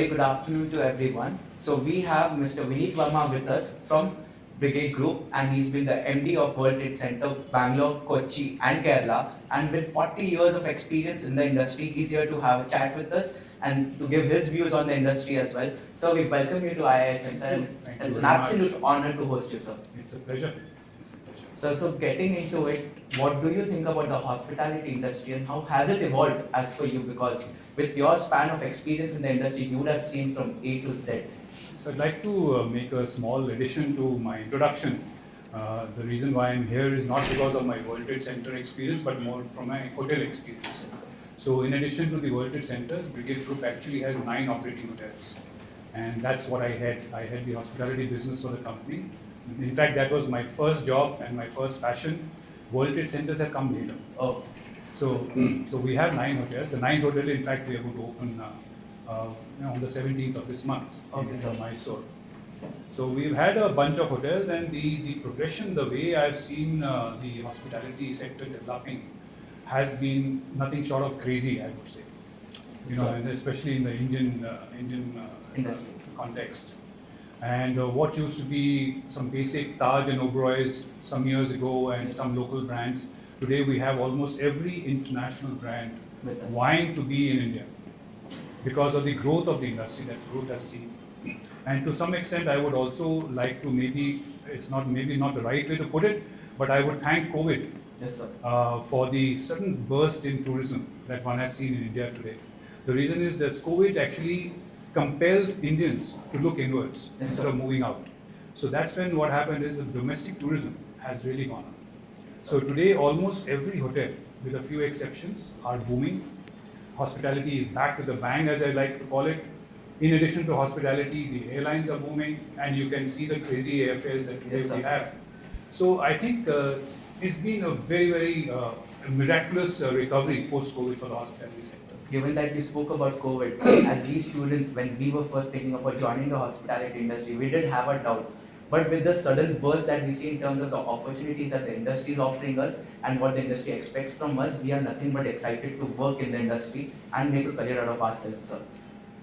very good afternoon to everyone. So we have Mr. Vineet Verma with us from Brigade Group, and he's been the MD of World Trade Center, Bangalore, Kochi, and Kerala. And with 40 years of experience in the industry, he's here to have a chat with us and to give his views on the industry as well. So we welcome you to IIHM, sir, and it's an absolute honor to host you, sir. It's a pleasure. So getting into it, what do you think about the hospitality industry and how has it evolved as for you? Because with your span of experience in the industry, you would have seen from A to Z. So I'd like to make a small addition to my introduction. The reason why I'm here is not because of my World Trade Center experience, but more from my hotel experience. So in addition to the World Trade Centers, Brigade Group actually has 9 operating hotels. And that's what I had. I had the hospitality business for the company. In fact, that was my first job and my first passion. World Trade Centers have come later. Oh, So we have 9 hotels. The 9th hotel, in fact, we are going to open on the 17th of this month in Mysore. So we've had a bunch of hotels, and the progression, the way I've seen the hospitality sector developing, has been nothing short of crazy, I would say. And especially in the Indian industry context. And what used to be some basic Taj and Oberoi's some years ago and some local brands, today we have almost every international brand vying to be in India because of the growth of the industry that growth has seen. And to some extent, I would also like to it's not the right way to put it, but I would thank COVID for the sudden burst in tourism that one has seen in India today. The reason is that COVID actually compelled Indians to look inwards instead of moving out. So that's when what happened is the domestic tourism has really gone up. So today almost every hotel, with a few exceptions, are booming. Hospitality is back with a bang, as I like to call it. In addition to hospitality, the airlines are booming, and you can see the crazy airfares that today we have. So I think it's been a very, very miraculous recovery post-COVID for the hospitality sector. Given that you spoke about COVID, as we students, when we were first thinking about joining the hospitality industry, we did have our doubts. But with the sudden burst that we see in terms of the opportunities that the industry is offering us and what the industry expects from us, we are nothing but excited to work in the industry and make a career out of ourselves, sir.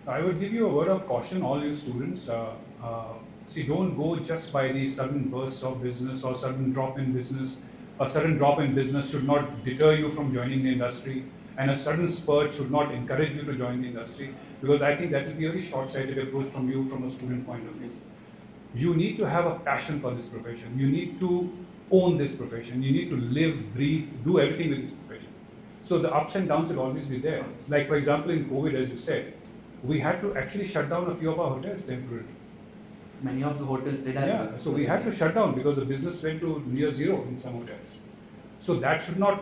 I would give you a word of caution, all you students. Don't go just by the sudden burst of business or sudden drop in business. A sudden drop in business should not deter you from joining the industry, and a sudden spurt should not encourage you to join the industry, because I think that will be a very short-sighted approach from you from a student point of view. You need to have a passion for this profession. You need to own this profession. You need to live, breathe, do everything with this profession. So the ups and downs will always be there. Like, for example, in COVID, as you said, we had to actually shut down a few of our hotels temporarily. Many of the hotels did as well. So we had to shut down because the business went to near zero in some hotels. So that should not,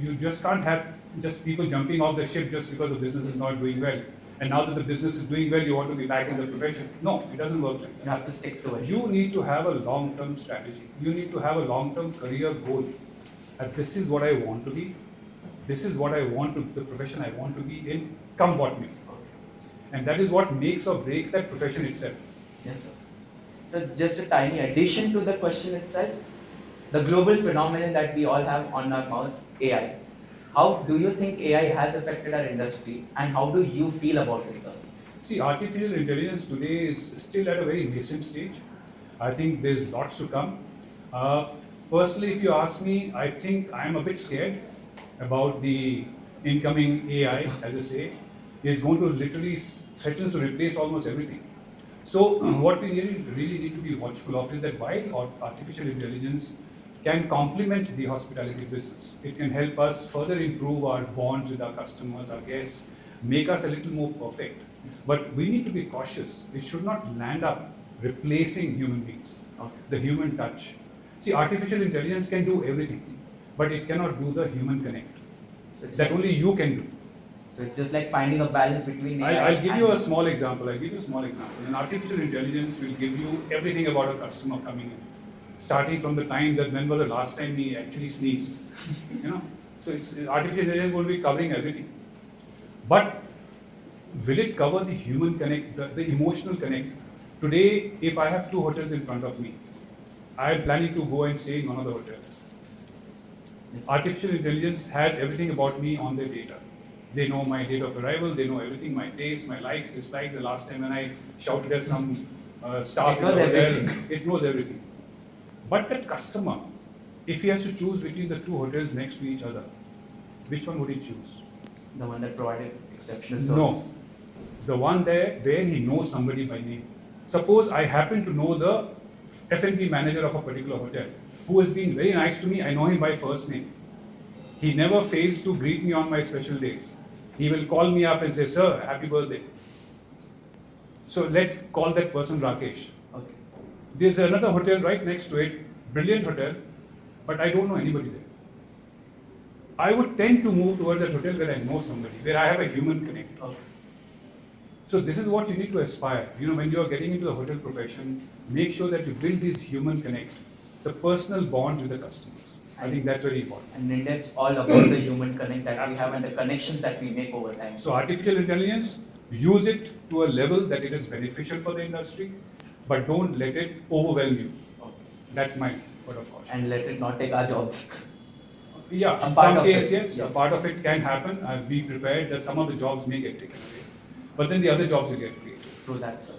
you just can't have just people jumping off the ship just because the business is not doing well. And now that the business is doing well, you want to be back in the profession. No, it doesn't work like that. You have to stick to it. You need to have a long-term strategy. You need to have a long-term career goal. And this is what I want to be. This is what I want to, the profession I want to be in, come what may. And that is what makes or breaks that profession itself. Yes, sir. So just a tiny addition to the question itself, the global phenomenon that we all have on our mouths, AI. How do you think AI has affected our industry, and how do you feel about it, sir? See, artificial intelligence today is still at a very nascent stage. I think there's lots to come. Personally, if you ask me, I think I'm a bit scared about the incoming AI, as I say, is going to literally threatens to replace almost everything. So what we really need to be watchful of is that while artificial intelligence can complement the hospitality business, it can help us further improve our bonds with our customers, our guests, make us a little more perfect. But we need to be cautious. It should not land up replacing human beings, the human touch. See, artificial intelligence can do everything, but it cannot do the human connect. So that only you can do. So it's just like finding a balance between AI. I'll give you a small example. An artificial intelligence will give you everything about a customer coming in, starting from the time that when was the last time he actually sneezed. So artificial intelligence will be covering everything. But will it cover the human connect, the emotional connect? Today, if I have 2 hotels in front of me, I am planning to go and stay in one of the hotels. Yes. Artificial intelligence has everything about me on their data. They know my date of arrival, they know everything, my taste, my likes, dislikes. The last time when I shouted at some staff, It knows everything. it knows everything. But that customer, if he has to choose between the two hotels next to each other, which one would he choose? The one that provided exceptional No. service. The one there where he knows somebody by name. Suppose I happen to know the F&B manager of a particular hotel who has been very nice to me. I know him by first name. He never fails to greet me on my special days. He will call me up and say, "Sir, happy birthday." So let's call that person Rakesh. Okay. There's another hotel right next to it, brilliant hotel, but I don't know anybody there. I would tend to move towards that hotel where I know somebody, where I have a human connect. Okay. So this is what you need to aspire. When you are getting into the hotel profession, make sure that you build this human connect, the personal bonds with the customers. I think that's very important. And in India, it's all about the human connect that we have and the connections that we make over time. So artificial intelligence, use it to a level that it is beneficial for the industry, but don't let it overwhelm you. Okay. That's my word of caution. And let it not take our jobs. Yeah, A in part some of cases, it, yes, yes. a part of it can happen. Be prepared that some of the jobs may get taken away, but then the other jobs will get created. Through that, sir.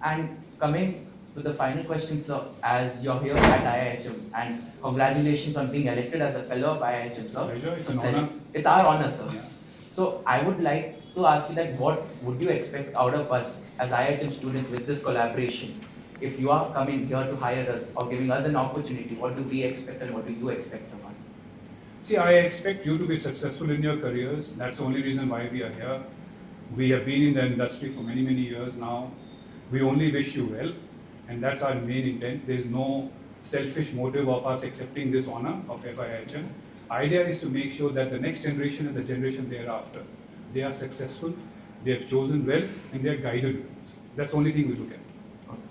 And coming to the final question, sir, as you're here at IIHM, and congratulations on being elected as a fellow of IIHM, sir. Pleasure, it's a an pleasure. honor. It's our honor, sir. Yeah. So I would like to ask you that what would you expect out of us as IIHM students with this collaboration? If you are coming here to hire us or giving us an opportunity, what do we expect and what do you expect from us? See, I expect you to be successful in your careers. That's the only reason why we are here. We have been in the industry for many, many years now. We only wish you well, and that's our main intent. There is no selfish motive of us accepting this honor of FIHM. Idea is to make sure that the next generation and the generation thereafter, they are successful, they have chosen well, and they are guided well. That's the only thing we look at.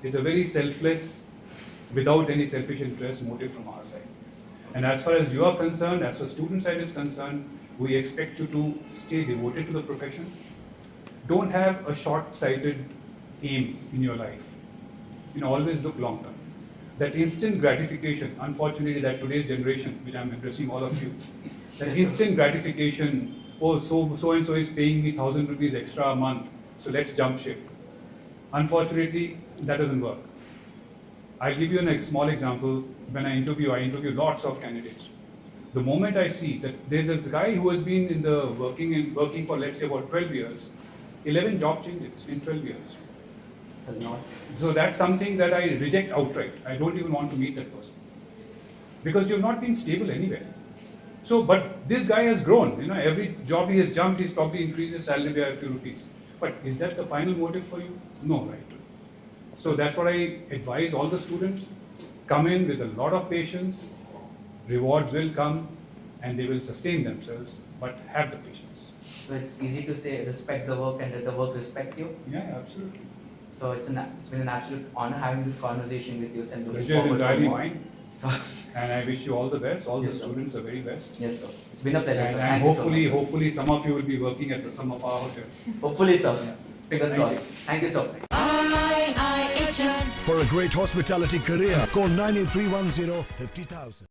It's a very selfless, without any selfish interest motive from our side. And as far as you are concerned, as far as student side is concerned, we expect you to stay devoted to the profession. Don't have a short-sighted aim in your life. Always look long term. That instant gratification, unfortunately, that today's generation, which I'm addressing all of you, that instant gratification, oh, so and so is paying me 1,000 rupees extra a month, so let's jump ship. Unfortunately, that doesn't work. I'll give you a small example. When I interview lots of candidates. The moment I see that there's this guy who has been working for, let's say, about 12 years, 11 job changes in 12 years. It's a lot. So that's something that I reject outright. I don't even want to meet that person. Because you've not been stable anywhere. So, but this guy has grown. Every job he has jumped, he's probably increased his salary by a few rupees. But is that the final motive for you? No, right? So that's what I advise all the students. Come in with a lot of patience. Rewards will come and they will sustain themselves, but have the patience. So it's easy to say respect the work and let the work respect you. Yeah, absolutely. So it's been an absolute honor having this conversation with you and looking Pleasure is forward for entirely more. mine. So And I wish you all the best. All Yes, the sir. students are very best. yes, sir. It's been a pleasure, And, sir. and Thank you so hopefully, much, sir. hopefully some of you will be working at some of our hotels. Hopefully, sir. Yeah. Fingers Thank crossed. Thank you, sir. IIHM. For a great hospitality career, call 98310 50,000.